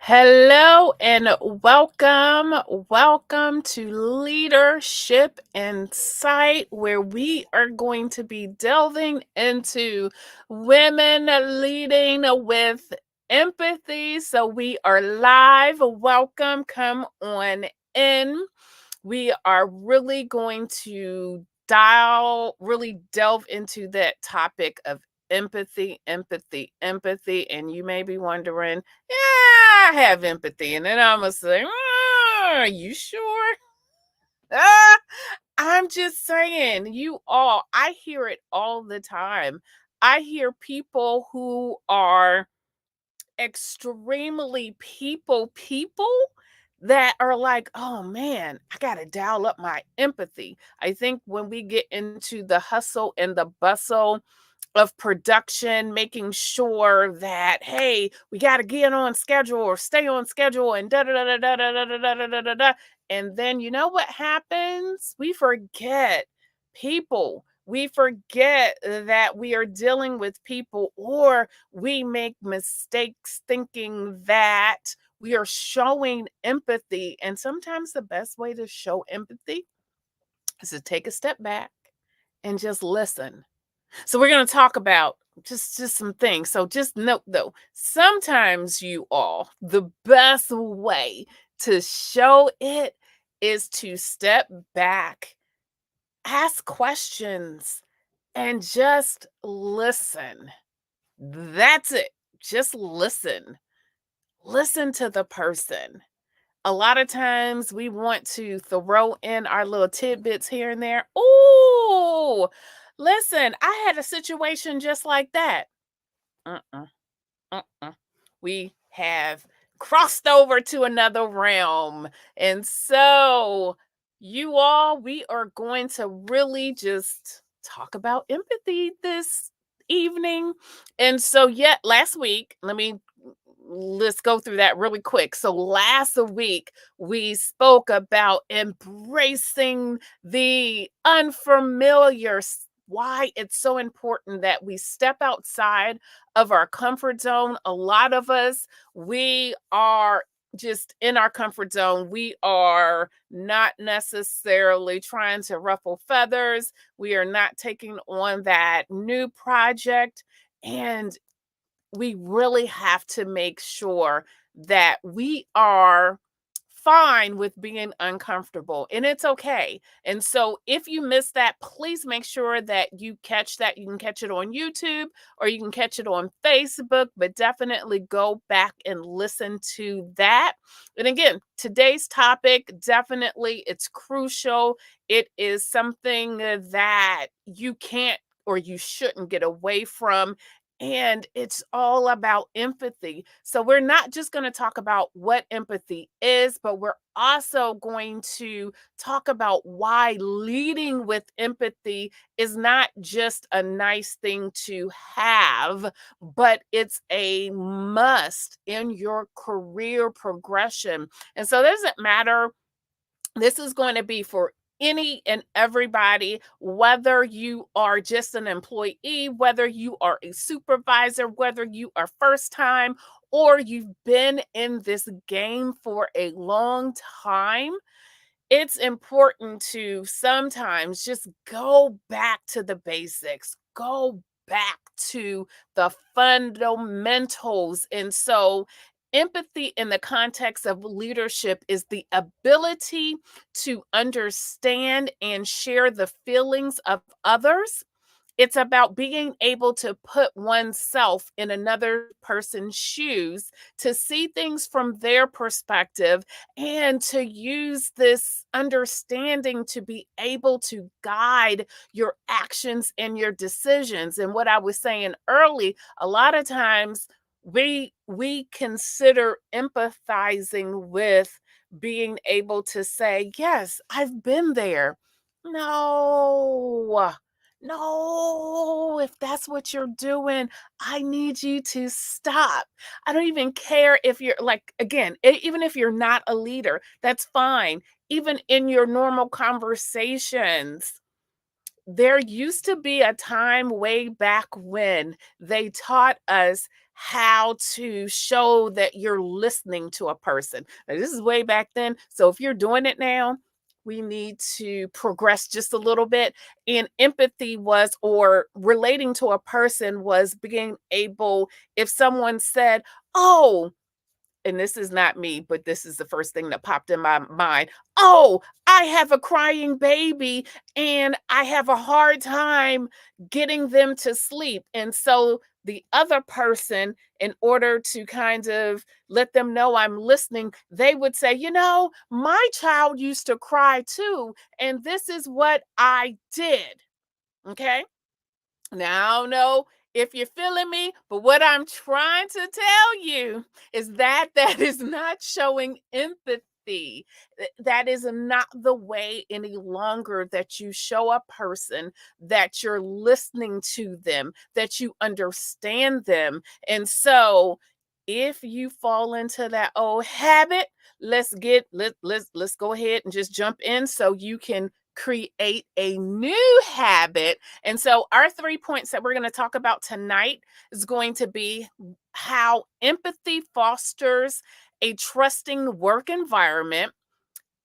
Hello and welcome. Welcome to Leadership Insight, where we are going to be delving into women leading with empathy. So we are live. Welcome. Come on in. We are really going to really delve into that topic of empathy, empathy, empathy. And you may be wondering, yeah, I have empathy. And then I'm going to say, are you sure? Ah, I'm just saying, I hear it all the time. I hear people who are extremely people that are like, "Oh man, I got to dial up my empathy." I think when we get into the hustle and the bustle of production, making sure that, hey, we got to get on schedule or stay on schedule and da da da da da da da da da da da da. And then you know what happens? We forget people. We forget that we are dealing with people, or we make mistakes thinking that we are showing empathy. And sometimes the best way to show empathy is to take a step back and just listen. So we're going to talk about just some things. So just note though, sometimes the best way to show it is to step back, ask questions, and just listen. That's it. Just listen. Listen to the person. A lot of times we want to throw in our little tidbits here and there. Oh, listen, I had a situation just like that. Uh-uh, uh-uh. We have crossed over to another realm. And so, we are going to really just talk about empathy this evening. And so, yet last week, let's go through that really quick. So last week we spoke about embracing the unfamiliar, why it's so important that we step outside of our comfort zone. A lot of us, we are just in our comfort zone. We are not necessarily trying to ruffle feathers. We are not taking on that new project. And we really have to make sure that we are fine with being uncomfortable, and it's okay. And so if you miss that, please make sure that you catch that. You can catch it on YouTube or you can catch it on Facebook, but definitely go back and listen to that. And again, today's topic, definitely it's crucial. It is something that you can't or you shouldn't get away from, and it's all about empathy. So, we're not just going to talk about what empathy is, but we're also going to talk about why leading with empathy is not just a nice thing to have, but it's a must in your career progression. And so, it doesn't matter, this is going to be for any and everybody, whether you are just an employee, whether you are a supervisor, whether you are first time, or you've been in this game for a long time. It's important to sometimes just go back to the basics, go back to the fundamentals. And so, empathy in the context of leadership is the ability to understand and share the feelings of others. It's about being able to put oneself in another person's shoes, to see things from their perspective, and to use this understanding to be able to guide your actions and your decisions. And what I was saying early, a lot of times we consider empathizing with being able to say, "Yes, I've been there." No. No, if that's what you're doing, I need you to stop. I don't even care if you're like, again, even if you're not a leader, that's fine. Even in your normal conversations, there used to be a time way back when they taught us how to show that you're listening to a person. Now, this is way back then. So if you're doing it now, we need to progress just a little bit. And empathy was, or relating to a person was being able, if someone said, oh, and this is not me, but this is the first thing that popped in my mind. Oh, I have a crying baby and I have a hard time getting them to sleep. And so the other person, in order to kind of let them know I'm listening, they would say, my child used to cry too. And this is what I did. Okay. Now, I don't know if you're feeling me, but what I'm trying to tell you is that that is not showing empathy. That is not the way any longer that you show a person that you're listening to them, that you understand them. And so, if you fall into that old habit, let's go ahead and just jump in so you can create a new habit. And so, our 3 points that we're going to talk about tonight is going to be how empathy fosters a trusting work environment.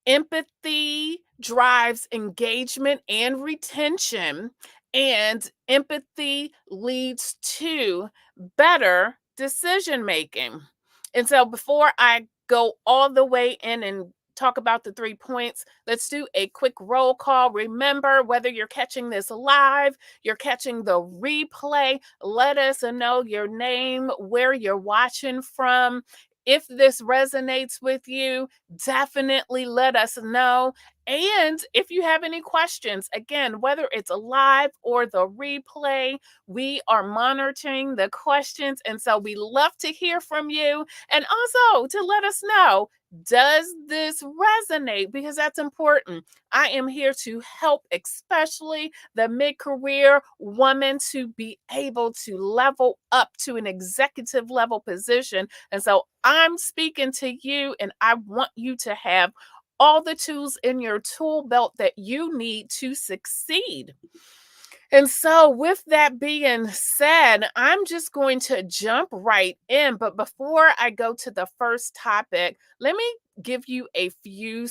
Empathy drives engagement and retention, and empathy leads to better decision making. And so, before I go all the way in and talk about the 3 points, let's do a quick roll call. Remember, whether you're catching this live, you're catching the replay, let us know your name, where you're watching from. If this resonates with you, definitely let us know. And if you have any questions, again, whether it's a live or the replay, we are monitoring the questions. And so we love to hear from you. And also to let us know, does this resonate? Because that's important. I am here to help, especially the mid career woman, to be able to level up to an executive level position. And so I'm speaking to you, and I want you to have all the tools in your tool belt that you need to succeed. And so, with that being said, I'm just going to jump right in. But before I go to the first topic, let me give you a few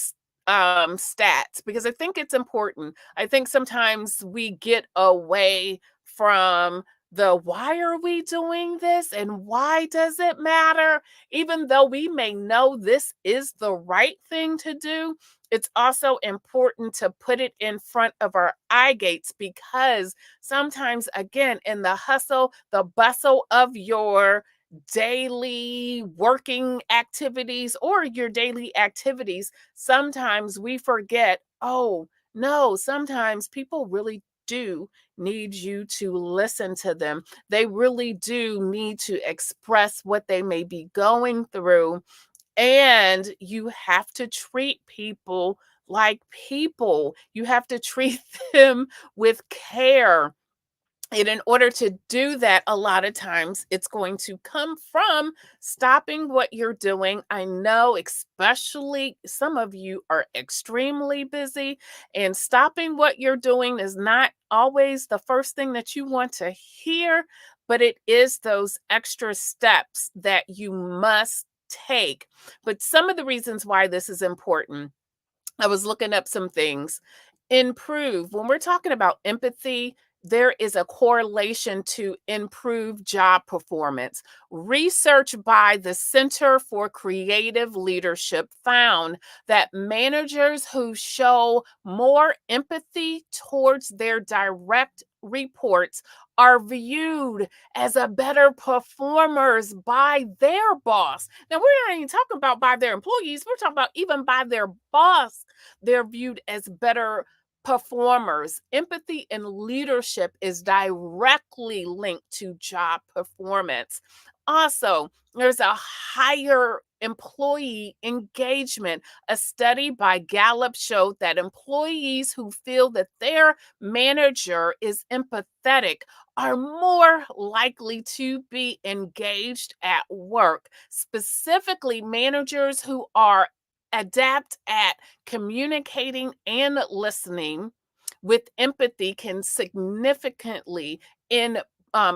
stats, because I think it's important. I think sometimes we get away from the why are we doing this and why does it matter? Even though we may know this is the right thing to do, it's also important to put it in front of our eye gates, because sometimes, again, in the hustle, the bustle of your daily working activities or your daily activities, sometimes we forget, oh, no, sometimes people really do need you to listen to them. They really do need to express what they may be going through, and you have to treat people like people. You have to treat them with care. And in order to do that, a lot of times it's going to come from stopping what you're doing. I know, especially some of you are extremely busy, and stopping what you're doing is not always the first thing that you want to hear, but it is those extra steps that you must take. But some of the reasons why this is important, I was looking up some things. Improve. When we're talking about empathy, there is a correlation to improved job performance. Research by the Center for Creative Leadership found that managers who show more empathy towards their direct reports are viewed as a better performers by their boss. Now, we're not even talking about by their employees, we're talking about even by their boss. They're viewed as better performers. Empathy and leadership is directly linked to job performance. Also, there's a higher employee engagement. A study by Gallup showed that employees who feel that their manager is empathetic are more likely to be engaged at work. Specifically, managers who are adept at communicating and listening with empathy can significantly in,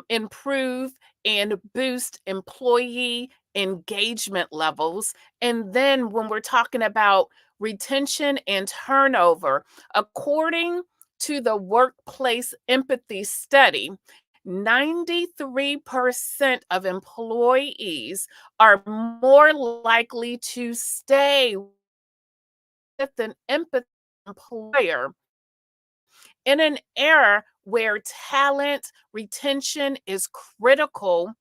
improve and boost employee engagement levels. And then when we're talking about retention and turnover, according to the Workplace Empathy Study, 93% of employees are more likely to stay with an empathic employer in an era where talent retention is critical.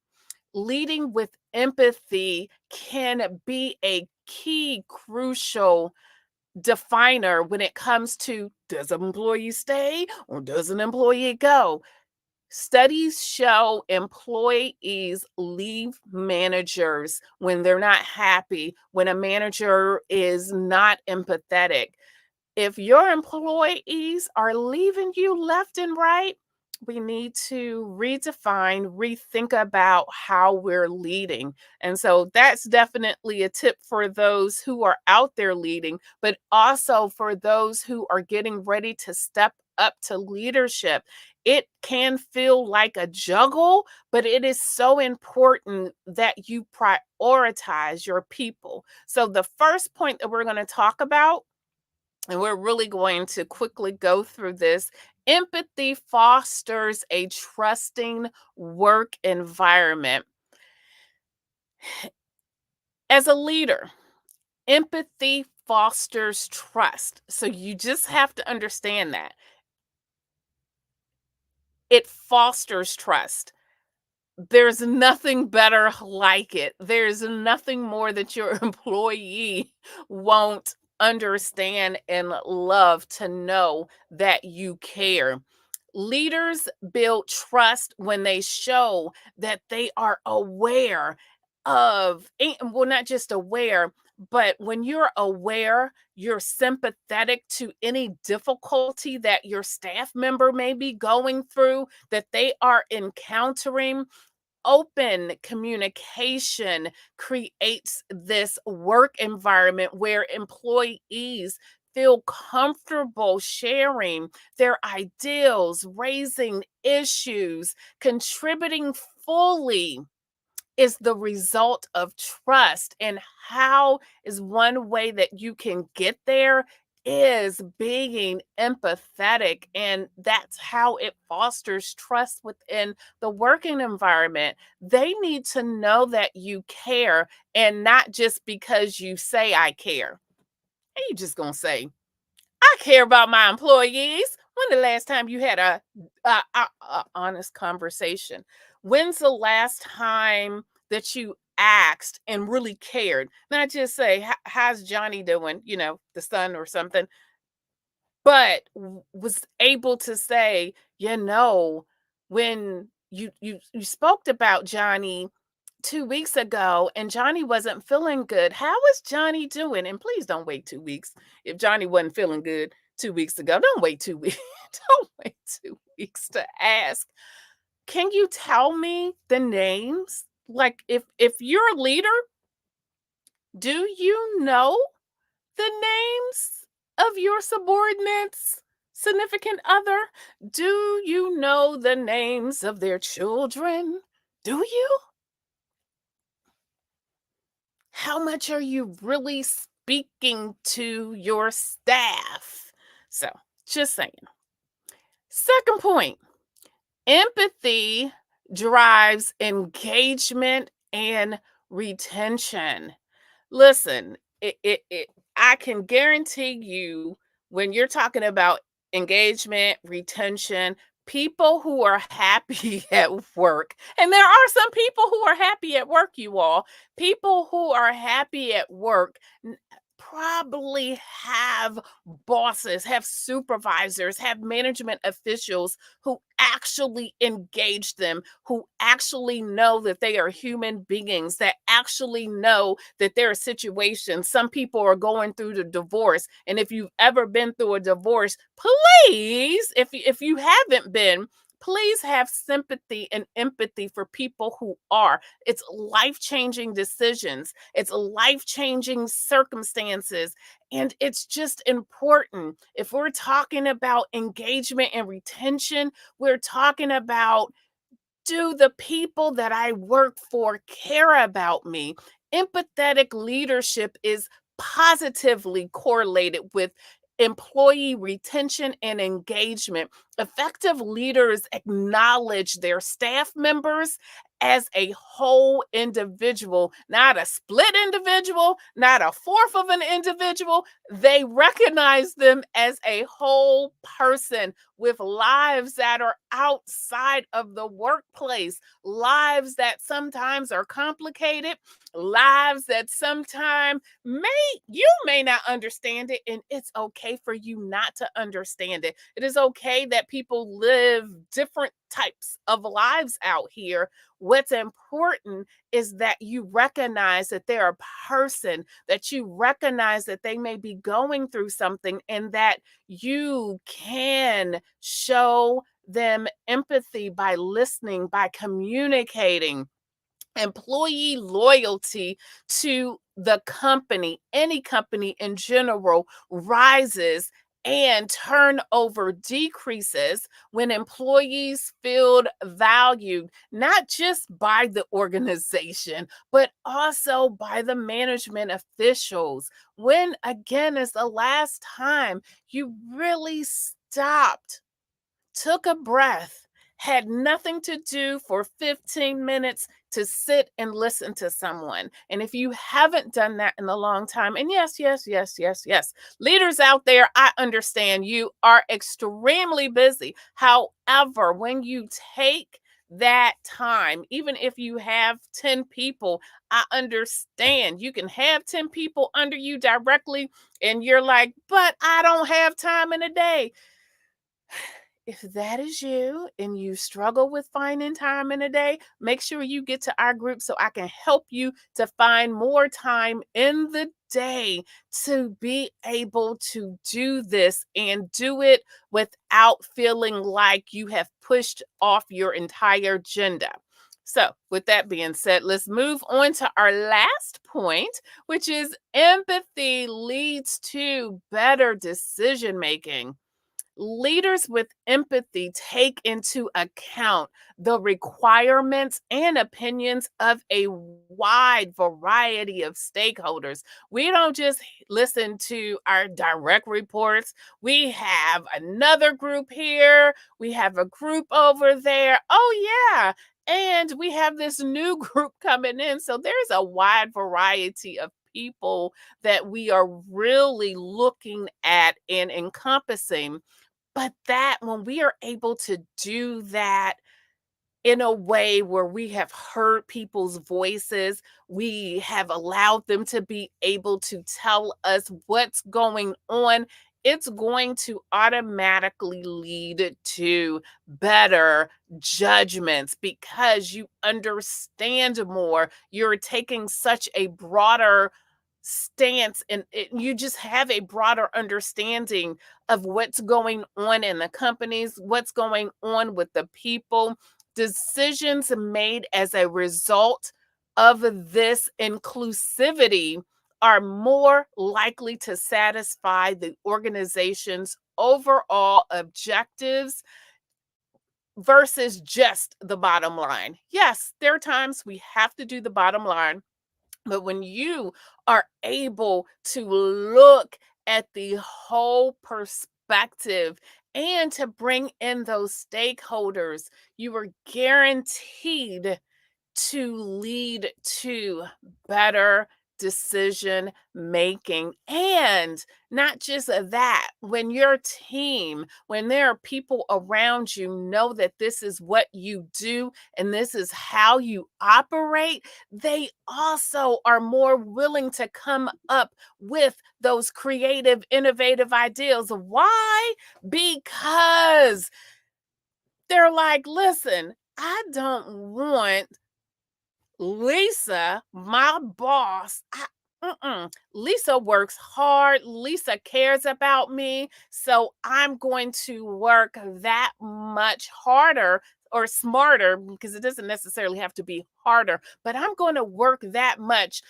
Leading with empathy can be a key, crucial definer when it comes to, does an employee stay or does an employee go? Studies show employees leave managers when they're not happy, when a manager is not empathetic. If your employees are leaving you left and right, we need to redefine, rethink about how we're leading. And so that's definitely a tip for those who are out there leading, but also for those who are getting ready to step up to leadership. It can feel like a juggle, but it is so important that you prioritize your people. So, the first point that we're going to talk about, and we're really going to quickly go through this. Empathy fosters a trusting work environment. As a leader, empathy fosters trust. So you just have to understand that it fosters trust. There's nothing better like it. There's nothing more that your employee won't understand and love to know that you care. Leaders build trust when they show that they are aware well, not just aware, but when you're aware, you're sympathetic to any difficulty that your staff member may be going through, that they are encountering. Open communication creates this work environment where employees feel comfortable sharing their ideals, raising issues, contributing fully is the result of trust. And how is one way that you can get there is being empathetic. And that's how it fosters trust within the working environment. They need to know that you care, and not just because you say, I care. And you just gonna say, I care about my employees. When the last time you had a honest conversation? When's the last time that you asked and really cared? Not just say, How's Johnny doing? The son or something, but was able to say, when you spoke about Johnny 2 weeks ago and Johnny wasn't feeling good. How is Johnny doing? And please don't wait 2 weeks. If Johnny wasn't feeling good 2 weeks ago, don't wait 2 weeks. Don't wait 2 weeks to ask. Can you tell me the names? Like, if you're a leader, do you know the names of your subordinates, significant other? Do you know the names of their children? Do you? How much are you really speaking to your staff? So, just saying. Second point, empathy drives engagement and retention. Listen, I can guarantee you, when you're talking about engagement, retention, people who are happy at work, and there are some people who are happy at work, you all, people who are happy at work probably have bosses, have supervisors, have management officials who actually engage them, who actually know that they are human beings, that actually know that there are situations. Some people are going through the divorce. And if you've ever been through a divorce, please, if you haven't been, please have sympathy and empathy for people who are. It's life-changing decisions. It's life-changing circumstances. And it's just important. If we're talking about engagement and retention, we're talking about, Do the people that I work for care about me? Empathetic leadership is positively correlated with employee retention and engagement. Effective leaders acknowledge their staff members as a whole individual, not a split individual, not a fourth of an individual. They recognize them as a whole person with lives that are outside of the workplace, lives that sometimes are complicated, lives that sometimes may not understand it, and it's okay for you not to understand it. It is okay that people live different types of lives out here. What's important is that you recognize that they're a person, that you recognize that they may be going through something, and that you can show them empathy by listening, by communicating. Employee loyalty to the company, any company in general, rises and turnover decreases when employees feel valued, not just by the organization, but also by the management officials. When, again, is the last time you really stopped, took a breath, had nothing to do for 15 minutes to sit and listen to someone? And if you haven't done that in a long time, and yes, yes, yes, yes, yes, leaders out there, I understand you are extremely busy. However, when you take that time, even if you have 10 people, I understand you can have 10 people under you directly, and you're like, but I don't have time in a day. If that is you and you struggle with finding time in a day, make sure you get to our group so I can help you to find more time in the day to be able to do this and do it without feeling like you have pushed off your entire agenda. So, with that being said, let's move on to our last point, which is empathy leads to better decision making. Leaders with empathy take into account the requirements and opinions of a wide variety of stakeholders. We don't just listen to our direct reports. We have another group here, we have a group over there. Oh, yeah. And we have this new group coming in. So there's a wide variety of people that we are really looking at and encompassing. But that when we are able to do that in a way where we have heard people's voices, we have allowed them to be able to tell us what's going on, it's going to automatically lead to better judgments because you understand more. You're taking such a broader stance, and you just have a broader understanding of what's going on in the companies, what's going on with the people. Decisions made as a result of this inclusivity are more likely to satisfy the organization's overall objectives versus just the bottom line. Yes, there are times we have to do the bottom line, but when you are able to look at the whole perspective and to bring in those stakeholders, you are guaranteed to lead to better decision making. And not just that, when your team, when there are people around you know that this is what you do and this is how you operate, they also are more willing to come up with those creative, innovative ideas. Why? Because they're like, listen, I don't want Lisa, my boss, Lisa works hard. Lisa cares about me. So I'm going to work that much harder or smarter, because it doesn't necessarily have to be harder, but I'm going to work that much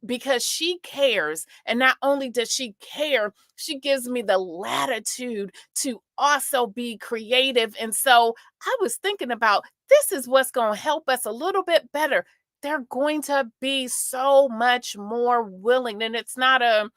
because she cares. And not only does she care, she gives me the latitude to also be creative. And so I was thinking about this is what's going to help us a little bit better. They're going to be so much more willing. And it's not a,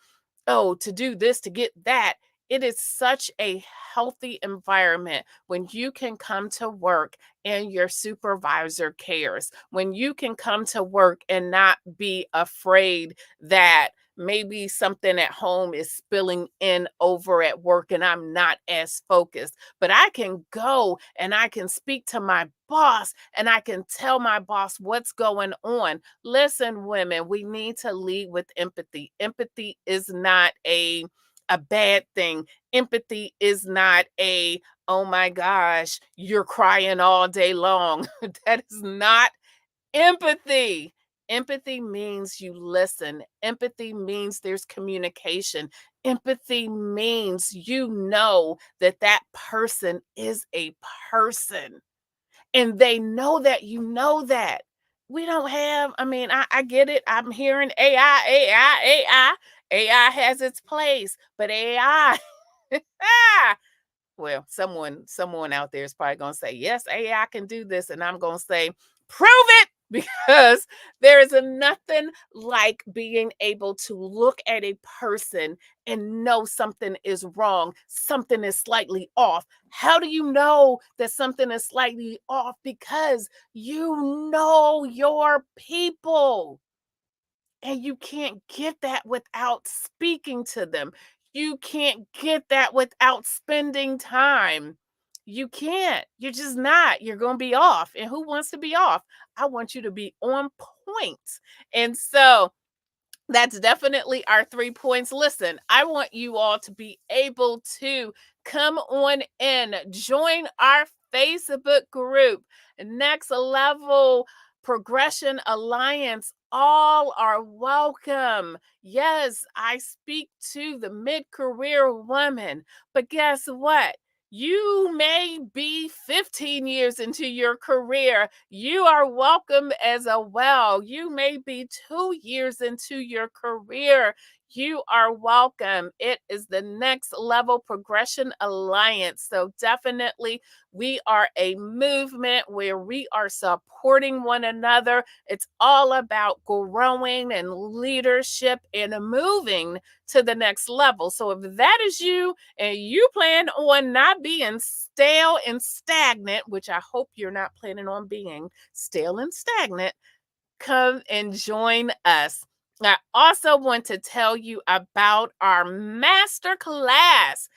oh, to do this, to get that. It is such a healthy environment when you can come to work and your supervisor cares, when you can come to work and not be afraid that maybe something at home is spilling in over at work and I'm not as focused. But I can go and I can speak to my boss and I can tell my boss what's going on. Listen, women, we need to lead with empathy. Empathy is not a bad thing. Empathy is not a, oh my gosh, you're crying all day long. That is not empathy. Empathy means you listen. Empathy means there's communication. Empathy means you know that that person is a person and they know that you know that. We don't have, I mean, I get it. I'm hearing AI, AI, AI. AI has its place, but AI, well, someone out there is probably going to say, "Yes, AI can do this." And I'm going to say, "Prove it." Because there is nothing like being able to look at a person and know something is wrong, something is slightly off. How do you know that something is slightly off? Because you know your people. And you can't get that without speaking to them. You can't get that without spending time. You can't. You're just not. You're going to be off. And who wants to be off? I want you to be on point. And so that's definitely our 3 points. Listen, I want you all to be able to come on in, join our Facebook group, Next Level Progression Alliance. All are welcome. Yes, I speak to the mid career woman, but guess what? You may be 15 years into your career. You are welcome as well. You may be 2 years into your career. You are welcome. It is the Next Level Progression Alliance. So, definitely, we are a movement where we are supporting one another. It's all about growing and leadership and moving to the next level. So, if that is you, and you plan on not being stale and stagnant, which I hope you're not planning on being stale and stagnant, come and join us. I also want to tell you about our master class.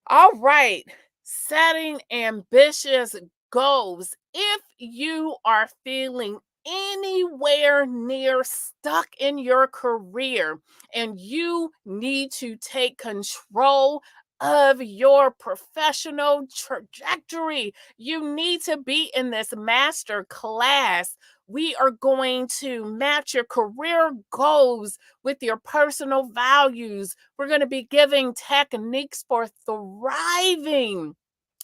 All right, setting ambitious goals. If you are feeling anywhere near stuck in your career and you need to take control of your professional trajectory, you need to be in this master class. We are going to match your career goals with your personal values. We're going to be giving techniques for thriving.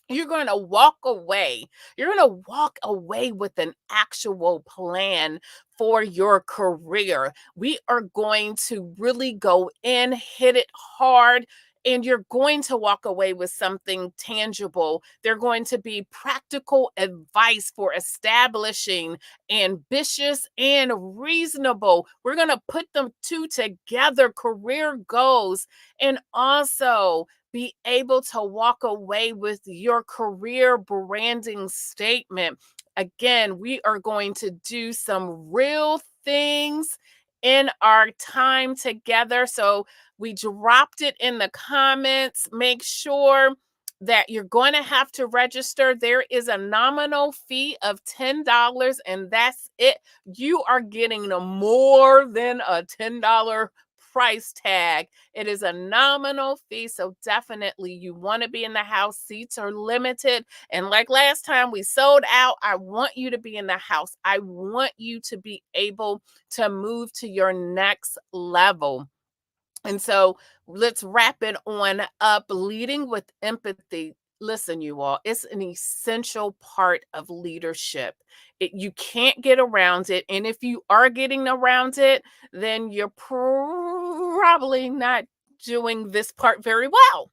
You're going to walk away. You're going to walk away with an actual plan for your career. We are going to really go in, hit it hard. And you're going to walk away with something tangible. They're going to be practical advice for establishing ambitious and reasonable. We're going to put them two together, career goals, and also be able to walk away with your career branding statement. Again, we are going to do some real things in our time together. So we dropped it in the comments. Make sure that you're going to have to register. There is a nominal fee of $10, and that's it. You are getting more than a $10 price tag. It is a nominal fee, so definitely you want to be in the house. Seats are limited. And like last time we sold out, I want you to be in the house. I want you to be able to move to your next level. And so let's wrap it on up. Leading with empathy. Listen, you all, it's an essential part of leadership. You can't get around it. And if you are getting around it, then you're probably not doing this part very well.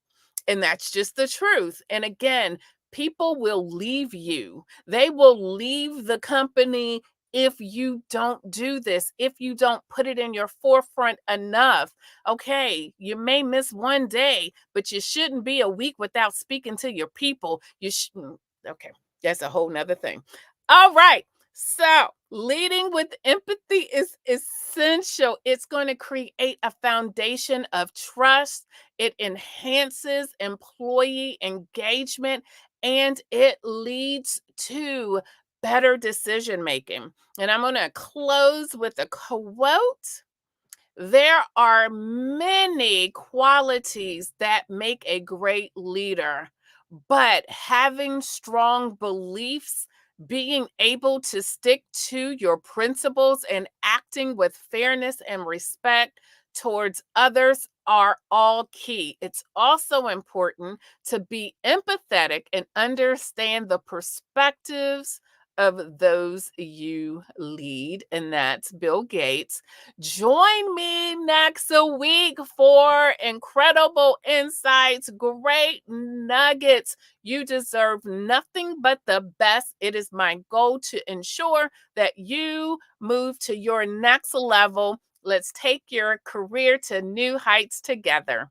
And that's just the truth. And again, People will leave you. They will leave the company if you don't do this, if you don't put it in your forefront enough. Okay, you may miss one day, but you shouldn't be a week without speaking to your people. Okay, that's a whole nother thing. All right. So, leading with empathy is essential. It's going to create a foundation of trust. It enhances employee engagement and it leads to better decision making. And I'm going to close with a quote. There are many qualities that make a great leader, but having strong beliefs, being able to stick to your principles, and acting with fairness and respect towards others are all key. It's also important to be empathetic and understand the perspectives of those you lead, and that's Bill Gates. Join me next week for incredible insights, great nuggets. You deserve nothing but the best. It is my goal to ensure that you move to your next level. Let's take your career to new heights together.